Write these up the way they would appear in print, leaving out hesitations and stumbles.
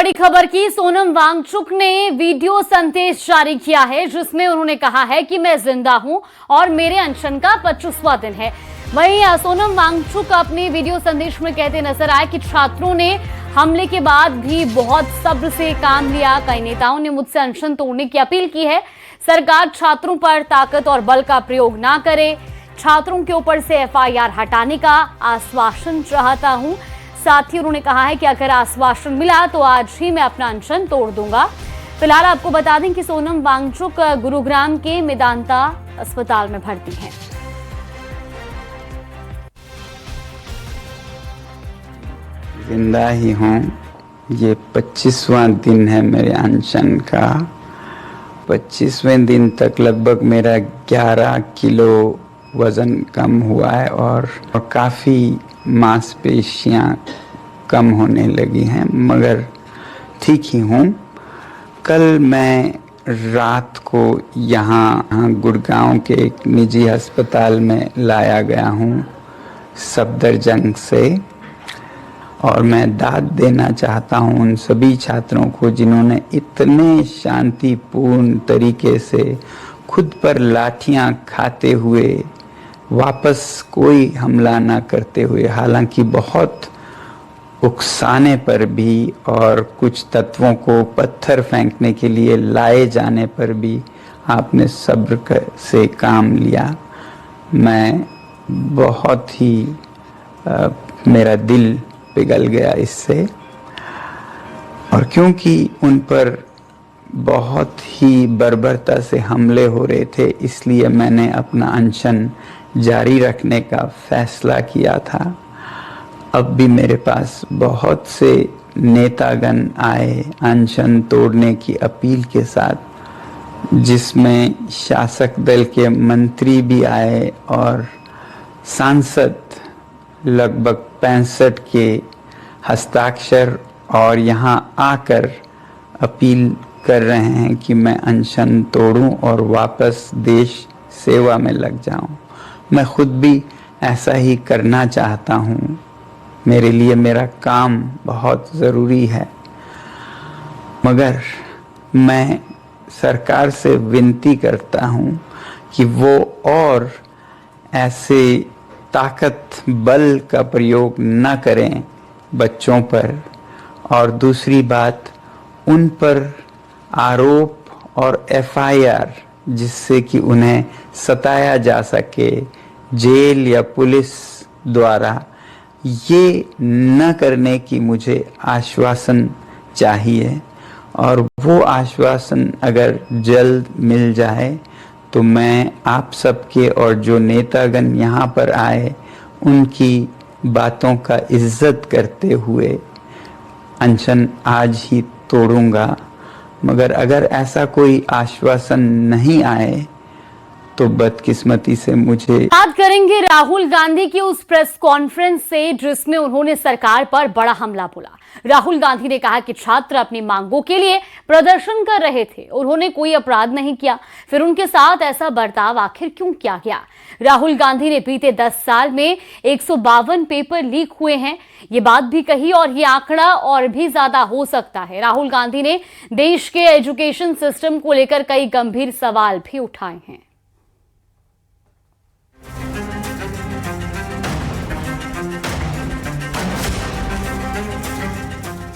बड़ी खबर की। सोनम वांगचुक ने वीडियो संदेश जारी किया है जिसमें उन्होंने कहा है कि मैं जिंदा हूं और मेरे अनशन का 25वां दिन है। वहीं सोनम वांगचुक अपने वीडियो संदेश में कहते नजर आए कि छात्रों ने हमले के बाद भी बहुत सब्र से काम लिया। कई नेताओं ने मुझसे अनशन तोड़ने की अपील की है। सरकार छात्रों पर ताकत और बल का प्रयोग ना करे। छात्रों के ऊपर से एफआईआर हटाने का आश्वासन चाहता हूं। साथ ही उन्होंने कहा है कि अगर आश्वासन मिला तो आज ही मैं अपना अनशन तोड़ दूंगा। फिलहाल आपको बता दें कि सोनम वांगचुक गुरुग्राम के मेदांता अस्पताल में भर्ती हैं। जिंदा ही हूँ। ये 25वां दिन है मेरे अनशन का। 25वें दिन तक लगभग मेरा 11 किलो वज़न कम हुआ है और काफ़ी मांसपेशियाँ कम होने लगी हैं, मगर ठीक ही हूँ। कल मैं रात को यहाँ गुड़गांव के एक निजी अस्पताल में लाया गया हूँ सफदरजंग से, और मैं दाद देना चाहता हूँ उन सभी छात्रों को जिन्होंने इतने शांतिपूर्ण तरीके से खुद पर लाठियाँ खाते हुए वापस कोई हमला ना करते हुए, हालांकि बहुत उकसाने पर भी और कुछ तत्वों को पत्थर फेंकने के लिए लाए जाने पर भी आपने सब्र से काम लिया। मैं बहुत ही मेरा दिल पिघल गया इससे, और क्योंकि उन पर बहुत ही बर्बरता से हमले हो रहे थे, इसलिए मैंने अपना अनशन जारी रखने का फैसला किया था। अब भी मेरे पास बहुत से नेतागण आए अनशन तोड़ने की अपील के साथ, जिसमें शासक दल के मंत्री भी आए और सांसद लगभग 65 के हस्ताक्षर और यहाँ आकर अपील कर रहे हैं कि मैं अनशन तोड़ूं और वापस देश सेवा में लग जाऊं। मैं खुद भी ऐसा ही करना चाहता हूं। मेरे लिए मेरा काम बहुत ज़रूरी है, मगर मैं सरकार से विनती करता हूं कि वो और ऐसे ताकत बल का प्रयोग न करें बच्चों पर। और दूसरी बात, उन पर आरोप और एफआईआर जिससे कि उन्हें सताया जा सके जेल या पुलिस द्वारा, ये न करने की मुझे आश्वासन चाहिए। और वो आश्वासन अगर जल्द मिल जाए तो मैं आप सबके और जो नेतागण यहाँ पर आए उनकी बातों का इज्जत करते हुए अनशन आज ही तोड़ूंगा। मगर अगर ऐसा कोई आश्वासन नहीं आए तो बदकिस्मती से मुझे। बात करेंगे राहुल गांधी की उस प्रेस कॉन्फ्रेंस से जिसमें उन्होंने सरकार पर बड़ा हमला बोला। राहुल गांधी ने कहा कि छात्र अपनी मांगों के लिए प्रदर्शन कर रहे थे, उन्होंने कोई अपराध नहीं किया, फिर उनके साथ ऐसा बर्ताव आखिर क्यों किया गया। राहुल गांधी ने बीते 10 साल में 152 पेपर लीक हुए हैं, ये बात भी कही, और ये आंकड़ा और भी ज्यादा हो सकता है। राहुल गांधी ने देश के एजुकेशन सिस्टम को लेकर कई गंभीर सवाल भी उठाए हैं।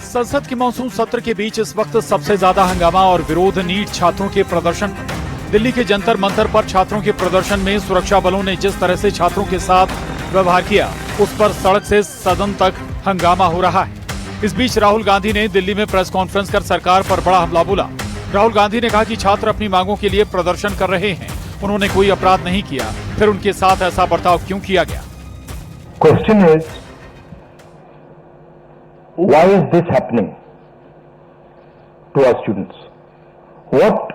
संसद के मानसून सत्र के बीच इस वक्त सबसे ज्यादा हंगामा और विरोध नीट छात्रों के प्रदर्शन पर। दिल्ली के जंतर मंतर पर छात्रों के प्रदर्शन में सुरक्षा बलों ने जिस तरह से छात्रों के साथ व्यवहार किया, उस पर सड़क से सदन तक हंगामा हो रहा है। इस बीच राहुल गांधी ने दिल्ली में प्रेस कॉन्फ्रेंस कर सरकार पर बड़ा हमला बोला। राहुल गांधी ने कहा कि छात्र अपनी मांगों के लिए प्रदर्शन कर रहे हैं, उन्होंने कोई अपराध नहीं किया, फिर उनके साथ ऐसा बर्ताव क्यों किया गया। Question is, why is this happening to our students? What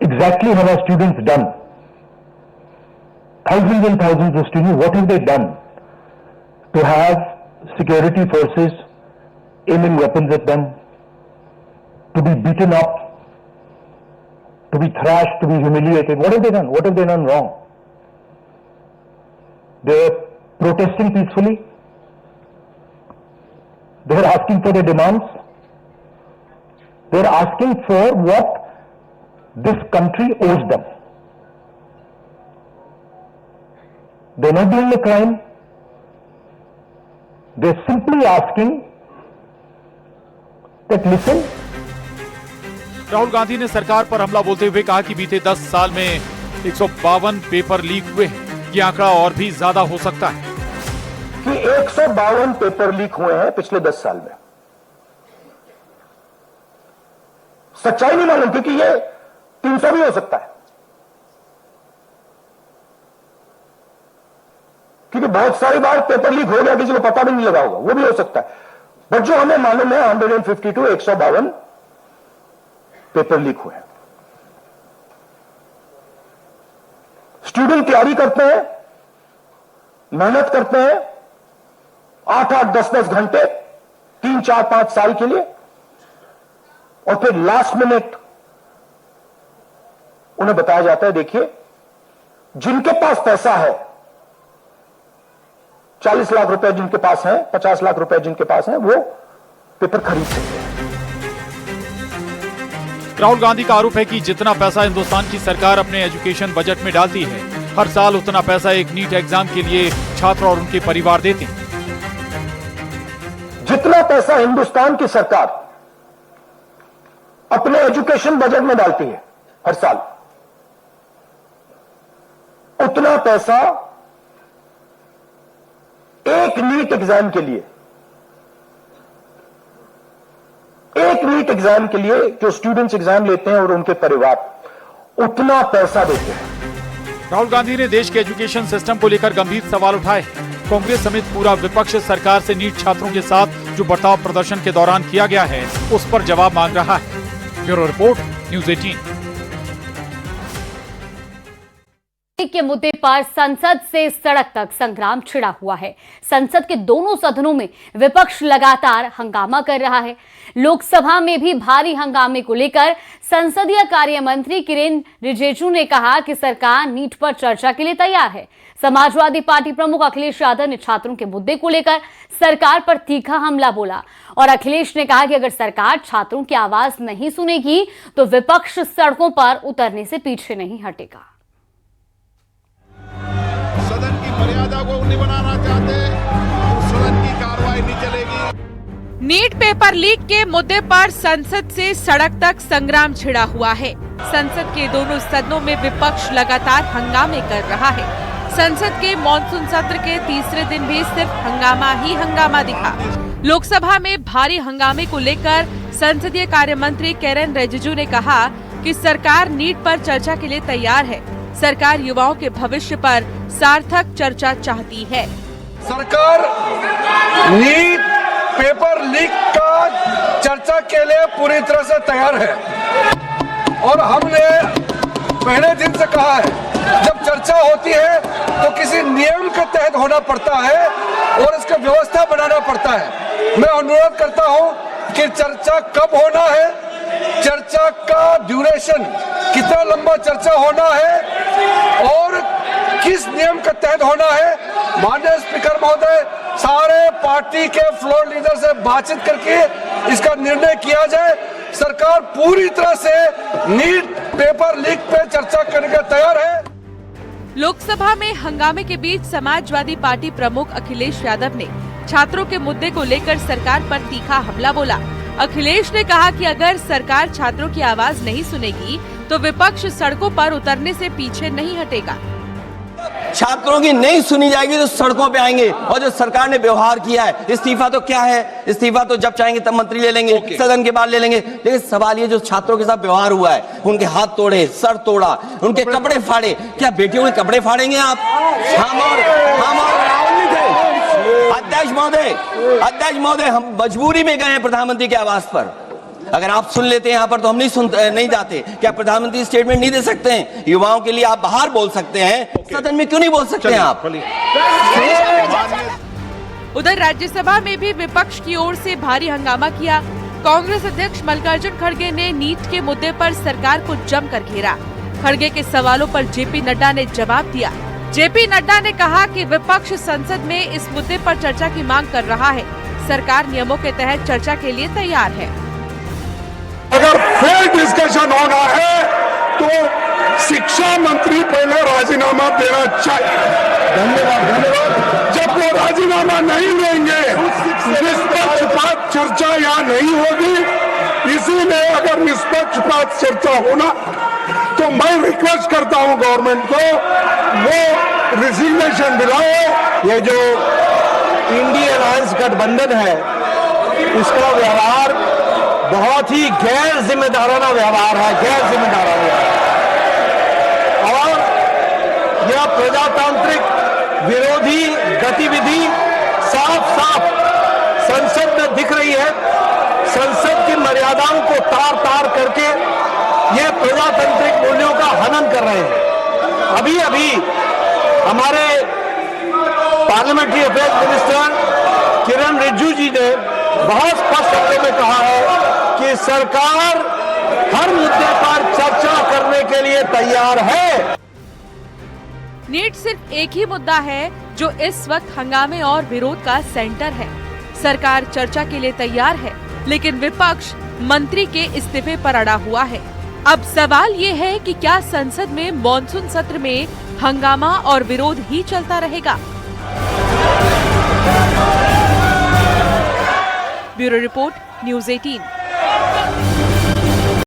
exactly have our students done? Thousands and thousands of students, what have they done to have security forces aiming weapons at them, to be beaten up, to be thrashed, to be humiliated? What have they done? What have they done wrong? They are protesting peacefully. They are asking for their demands. They are asking for what this country owes them. They are not doing a crime. They are simply asking that listen. Rahul Gandhi ने सरकार पर हमला बोलते हुए कहा कि बीते 10 साल में 152 पेपर लीक हुए हैं। ये आंकड़ा और भी ज्यादा हो सकता है कि 152 पेपर लीक हुए हैं पिछले 10 साल में। सच्चाई नहीं मालूम, क्योंकि ये 300 भी हो सकता है, क्योंकि बहुत सारी बार पेपर लीक हो गया, किसी को पता भी नहीं लगा होगा, वो भी हो सकता है। बट जो हमें मालूम है 152 152 पेपर लीक हुए हैं। स्टूडेंट तैयारी करते हैं, मेहनत करते हैं 8-8 10-10 घंटे 3-4-5 साल के लिए, और फिर लास्ट मिनट उन्हें बताया जाता है देखिए जिनके पास पैसा है, 40 लाख रुपए जिनके पास है, 50 लाख रुपए जिनके पास है, वो पेपर खरीद सकते हैं। राहुल गांधी का आरोप है कि जितना पैसा हिंदुस्तान की सरकार अपने एजुकेशन बजट में डालती है, हर साल उतना पैसा एक नीट एग्जाम के लिए छात्र और उनके परिवार देते हैं। जितना पैसा हिंदुस्तान की सरकार अपने एजुकेशन बजट में डालती है हर साल, उतना पैसा एक नीट एग्जाम के लिए, एक नीट एग्जाम के लिए जो स्टूडेंट्स एग्जाम लेते हैं और उनके परिवार, उतना पैसा देते हैं। राहुल गांधी ने देश के एजुकेशन सिस्टम को लेकर गंभीर सवाल उठाए। कांग्रेस समेत पूरा विपक्ष सरकार से नीट छात्रों के साथ जो बर्ताव प्रदर्शन के दौरान किया गया है, उस पर जवाब मांग रहा है। Bureau report, news 18। के मुद्दे पर संसद से सड़क तक संग्राम छिड़ा हुआ है। संसद के दोनों सदनों में विपक्ष लगातार हंगामा कर रहा है। लोकसभा में भी भारी हंगामे को लेकर संसदीय कार्य मंत्री किरेन रिजिजू ने कहा कि सरकार नीट पर चर्चा के लिए तैयार है। समाजवादी पार्टी प्रमुख अखिलेश यादव ने छात्रों के मुद्दे को लेकर सरकार पर तीखा हमला बोला और अखिलेश ने कहा कि अगर सरकार छात्रों की आवाज नहीं सुनेगी तो विपक्ष सड़कों पर उतरने से पीछे नहीं हटेगा। सदन की मर्यादा को नहीं बनाना चाहते तो सदन की कार्रवाई नहीं चलेगी। नीट पेपर लीक के मुद्दे पर संसद से सड़क तक संग्राम छिड़ा हुआ है। संसद के दोनों सदनों में विपक्ष लगातार हंगामे कर रहा है। संसद के मॉनसून सत्र के तीसरे दिन भी सिर्फ हंगामा ही हंगामा दिखा। लोकसभा में भारी हंगामे को लेकर संसदीय कार्य मंत्री किरेन रिजिजू ने कहा कि सरकार नीट पर चर्चा के लिए तैयार है। सरकार युवाओं के भविष्य पर सार्थक चर्चा चाहती है। सरकार नीट पेपर लीक का चर्चा के लिए पूरी तरह से तैयार है और हमने पहले दिन से कहा है जब चर्चा होती है तो किसी नियम के तहत होना पड़ता है और इसका व्यवस्था बनाना पड़ता है। मैं अनुरोध करता हूं कि चर्चा कब होना है, चर्चा का ड्यूरेशन कितना लंबा चर्चा होना है और किस नियम के तहत होना है। माननीय स्पीकर महोदय, सारे पार्टी के फ्लोर लीडर से बातचीत करके इसका निर्णय किया जाए। सरकार पूरी तरह से नीट पेपर लीक पे चर्चा करने के तैयार है। लोकसभा में हंगामे के बीच समाजवादी पार्टी प्रमुख अखिलेश यादव ने छात्रों के मुद्दे को लेकर सरकार पर तीखा हमला बोला। अखिलेश ने कहा कि अगर सरकार छात्रों की आवाज नहीं सुनेगी तो विपक्ष सड़कों पर उतरने से पीछे नहीं हटेगा। छात्रों की नहीं सुनी जाएगी तो सड़कों पे आएंगे। और जो सरकार ने व्यवहार किया है, इस्तीफा तो क्या है, इस्तीफा तो जब चाहेंगे तब मंत्री ले लेंगे, सदन के बाद ले लेंगे। लेकिन सवाल ये जो छात्रों के साथ व्यवहार हुआ है, उनके हाथ तोड़े, सर तोड़ा, उनके कपड़े फाड़े, क्या बेटियों के कपड़े फाड़ेंगे आप? हम और राहुल जी थे। अध्यक्ष महोदय, हम मजबूरी में गए हैं प्रधानमंत्री के आवास पर। अगर आप सुन लेते हैं यहाँ पर तो हम नहीं जाते। क्या प्रधानमंत्री स्टेटमेंट नहीं दे सकते हैं? युवाओं के लिए आप बाहर बोल सकते हैं, सदन में क्यों नहीं बोल सकते हैं आप? उधर राज्यसभा में भी विपक्ष की ओर से भारी हंगामा किया। कांग्रेस अध्यक्ष मल्लिकार्जुन खड़गे ने नीट के मुद्दे पर सरकार को जमकर घेरा। खड़गे के सवालों पर जेपी नड्डा ने जवाब दिया। जेपी नड्डा ने कहा कि विपक्ष संसद में इस मुद्दे पर चर्चा की मांग कर रहा है। सरकार नियमों के तहत चर्चा के लिए तैयार है। अगर फिर डिस्कशन होना है तो शिक्षा मंत्री पहले राजीनामा देना चाहिए। धन्यवाद। जब वो राजीनामा नहीं देंगे निष्पक्षपात चर्चा यहाँ नहीं होगी। इसीलिए अगर निष्पक्षपात चर्चा होना तो मैं रिक्वेस्ट करता हूँ गवर्नमेंट को वो रिजिग्नेशन दिलाए। ये जो इंडिया अलायंस गठबंधन है इसका व्यवहार बहुत ही गैर जिम्मेदाराना व्यवहार है, गैर जिम्मेदाराना। और यह प्रजातांत्रिक विरोधी गतिविधि साफ साफ संसद में दिख रही है। संसद की मर्यादाओं को तार तार करके ये प्रजातांत्रिक मूल्यों का हनन कर रहे हैं। अभी अभी हमारे पार्लियामेंट्री अफेयर्स मिनिस्टर किरण रिजिजू जी ने बहुत स्पष्ट शब्दों में कहा है कि सरकार हर मुद्दे पर चर्चा करने के लिए तैयार है। नीट सिर्फ एक ही मुद्दा है जो इस वक्त हंगामे और विरोध का सेंटर है। सरकार चर्चा के लिए तैयार है, लेकिन विपक्ष मंत्री के इस्तीफे पर अड़ा हुआ है। अब सवाल ये है कि क्या संसद में मॉनसून सत्र में हंगामा और विरोध ही चलता रहेगा? Bureau report, news 18।